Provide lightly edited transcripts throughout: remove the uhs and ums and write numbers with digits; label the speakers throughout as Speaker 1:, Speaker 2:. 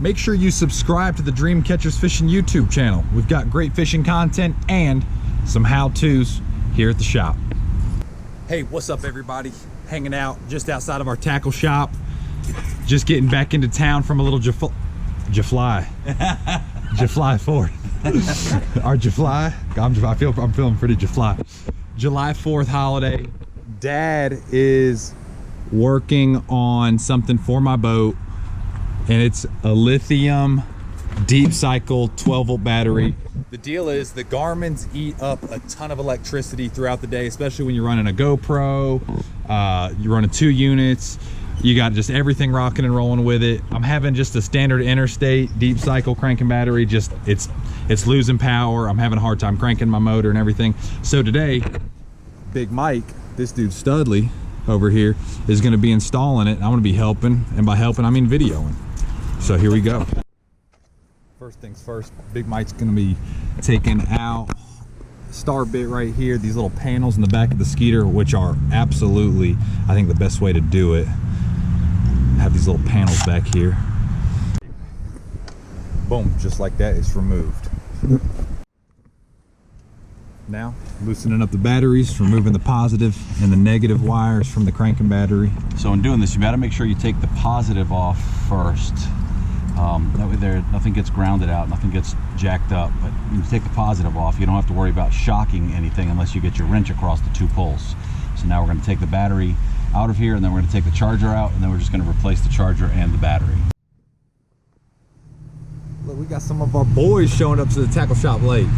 Speaker 1: make sure you subscribe to the Dream Catchers Fishing YouTube channel. We've got great fishing content and some how-tos here at the shop. Hey, what's up everybody? Hanging out just outside of our tackle shop. Just getting back into town from a little July 4th. Our July, I'm feeling pretty July 4th holiday. Dad is working on something for my boat, and it's a lithium deep cycle 12-volt battery. The deal is the Garmin's eat up a ton of electricity throughout the day, especially when you're running a GoPro, you're running 2 units, you got just everything rocking and rolling with it. I'm having just a standard interstate deep cycle cranking battery, just it's losing power. I'm having a hard time cranking my motor and everything. So today, Big Mike, this dude Studley over here, is gonna be installing it. I'm gonna be helping, and by helping I mean videoing. So here we go. First things first, Big Mike's gonna be taking out star bit right here, these little panels in the back of the Skeeter, which are absolutely, I think, the best way to do it. Have these little panels back here. Boom, just like that, it's removed. Now, loosening up the batteries, removing the positive and the negative wires from the cranking battery.
Speaker 2: So in doing this, you got to make sure you take the positive off first. That way nothing gets grounded out, nothing gets jacked up. But when you take the positive off, you don't have to worry about shocking anything unless you get your wrench across the 2 poles. So now we're going to take the battery out of here, and then we're going to take the charger out, and then we're just going to replace the charger and the battery.
Speaker 1: Look, we got some of our boys showing up to the tackle shop late.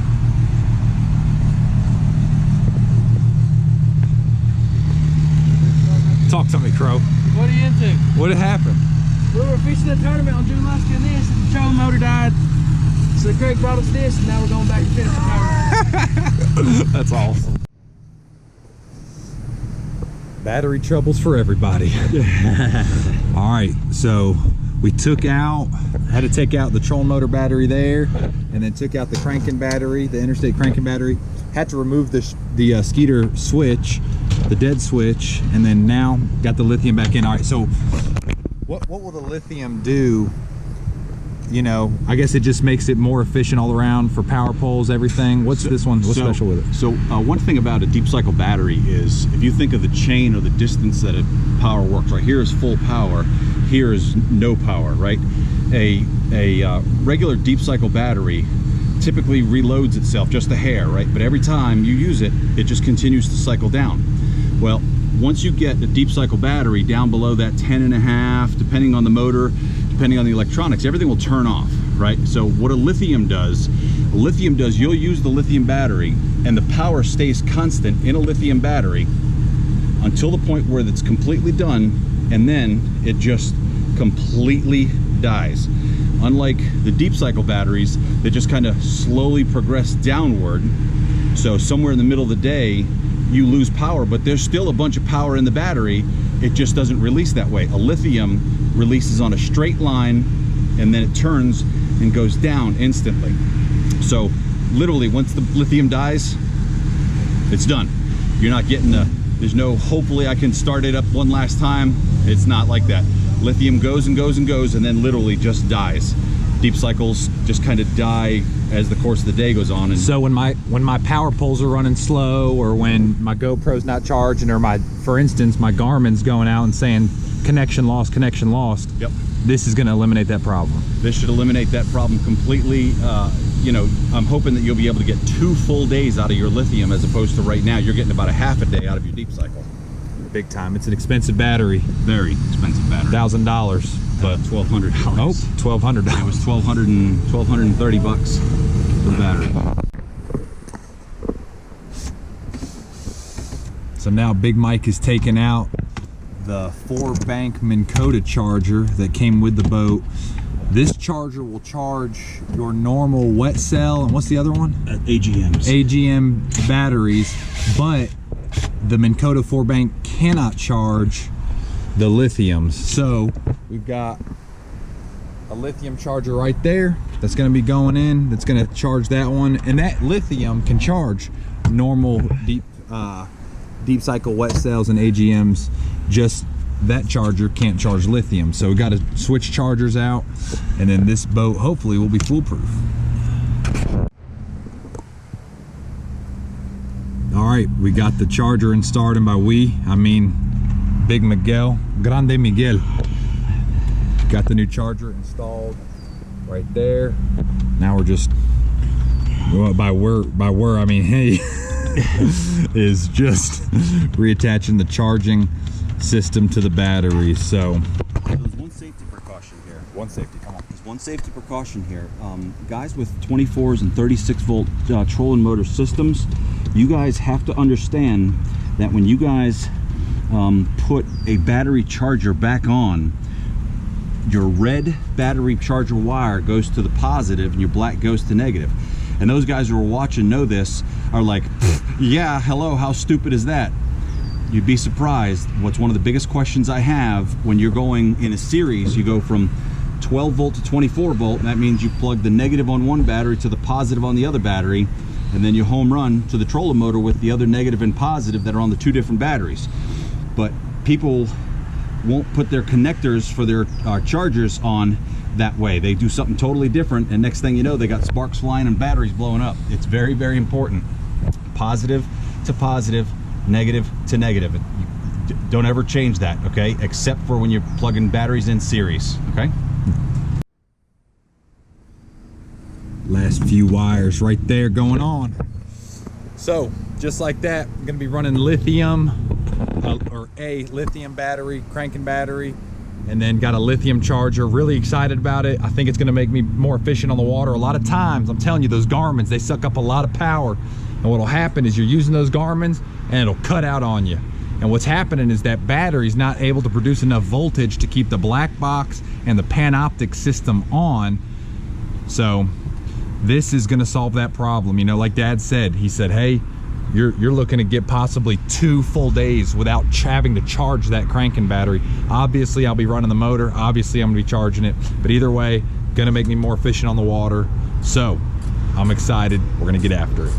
Speaker 1: Talk to me, Crow.
Speaker 3: What are you into?
Speaker 1: What had happened?
Speaker 3: We were fishing a tournament on June last and this, and the trolling motor died. So Craig brought us this, and now we're going back to finish the tournament.
Speaker 1: That's awesome. Battery troubles for everybody. All right, so we had to take out the trolling motor battery there, and then took out the cranking battery, the interstate cranking battery. Had to remove the Skeeter switch, the dead switch, and then now got the lithium back in. All right, so what will the lithium do? You know, I guess it just makes it more efficient all around for power poles, everything. What's this one? What's special with it?
Speaker 2: So one thing about a deep cycle battery is, if you think of the chain or the distance that power works, right? Here is full power, here is no power, right? A regular deep cycle battery typically reloads itself just a hair, right? But every time you use it, it just continues to cycle down. Well, once you get a deep cycle battery down below that 10.5, depending on the motor, depending on the electronics, everything will turn off, right? So what a lithium does, you'll use the lithium battery, and the power stays constant in a lithium battery until the point where it's completely done, and then it just completely dies. Unlike the deep cycle batteries that just kind of slowly progress downward, so somewhere in the middle of the day you lose power, but there's still a bunch of power in the battery, it just doesn't release that way. A lithium releases on a straight line, and then it turns and goes down instantly. So literally, once the lithium dies, it's done. You're not getting there's no hopefully I can start it up one last time. It's not like that. Lithium goes and goes and goes, and then literally just dies. Deep cycles just kind of die as the course of the day goes on. And
Speaker 1: so when my power poles are running slow, or when my GoPro's not charging, or for instance, my Garmin's going out and saying connection lost, yep, this is going to eliminate that problem.
Speaker 2: This should eliminate that problem completely. You know, I'm hoping that you'll be able to get 2 full days out of your lithium, as opposed to right now you're getting about a half a day out of your deep cycle.
Speaker 1: Big time. It's an expensive battery.
Speaker 2: Very expensive battery.
Speaker 1: $1,000.
Speaker 2: But $1,200.
Speaker 1: Oh, $1,200.
Speaker 2: It was $1,230 bucks for the battery.
Speaker 1: So now Big Mike is taking out the 4-bank Minn Kota charger that came with the boat. This charger will charge your normal wet cell, and what's the other one?
Speaker 2: AGMs.
Speaker 1: AGM batteries, but the Minn Kota 4-bank cannot charge the lithiums. So we've got a lithium charger right there that's going to be going in, that's going to charge that one, and that lithium can charge normal deep cycle wet cells and AGMs. Just that charger can't charge lithium, so we got to switch chargers out, and then this boat hopefully will be foolproof. All right, we got the charger installed, and by we, I mean Big Miguel, Grande Miguel. Got the new charger installed right there. Now we're just, well, by we're I mean hey, is just reattaching the charging system to the battery. So
Speaker 2: there's one safety precaution here.
Speaker 1: one safety, come on.
Speaker 2: There's one safety precaution here. Guys with 24s and 36 volt trolling motor systems, you guys have to understand that when you guys put a battery charger back on, your red battery charger wire goes to the positive and your black goes to negative. And those guys who are watching know this, are like, yeah, hello, how stupid is that? You'd be surprised. What's one of the biggest questions I have when you're going in a series, you go from 12 volt to 24 volt, and that means you plug the negative on one battery to the positive on the other battery, and then you home run to the trolling motor with the other negative and positive that are on the two different batteries. But people won't put their connectors for their chargers on that way. They do something totally different, and next thing you know, they got sparks flying and batteries blowing up. It's very, very important. Positive to positive, negative to negative. Don't ever change that, okay? Except for when you're plugging batteries in series, okay?
Speaker 1: Last few wires right there going on. So just like that, I'm gonna be running lithium, or a lithium battery, cranking battery, and then got a lithium charger. Really excited about it. I think it's gonna make me more efficient on the water. A lot of times, I'm telling you, those Garmins, they suck up a lot of power. And what'll happen is you're using those Garmins and it'll cut out on you. And what's happening is that battery's not able to produce enough voltage to keep the black box and the Panoptic system on. So this is gonna solve that problem. You know, like Dad said, he said, hey, you're looking to get possibly 2 full days without having to charge that cranking battery. Obviously, I'll be running the motor. Obviously, I'm gonna be charging it. But either way, gonna make me more efficient on the water. So I'm excited. We're gonna get after it.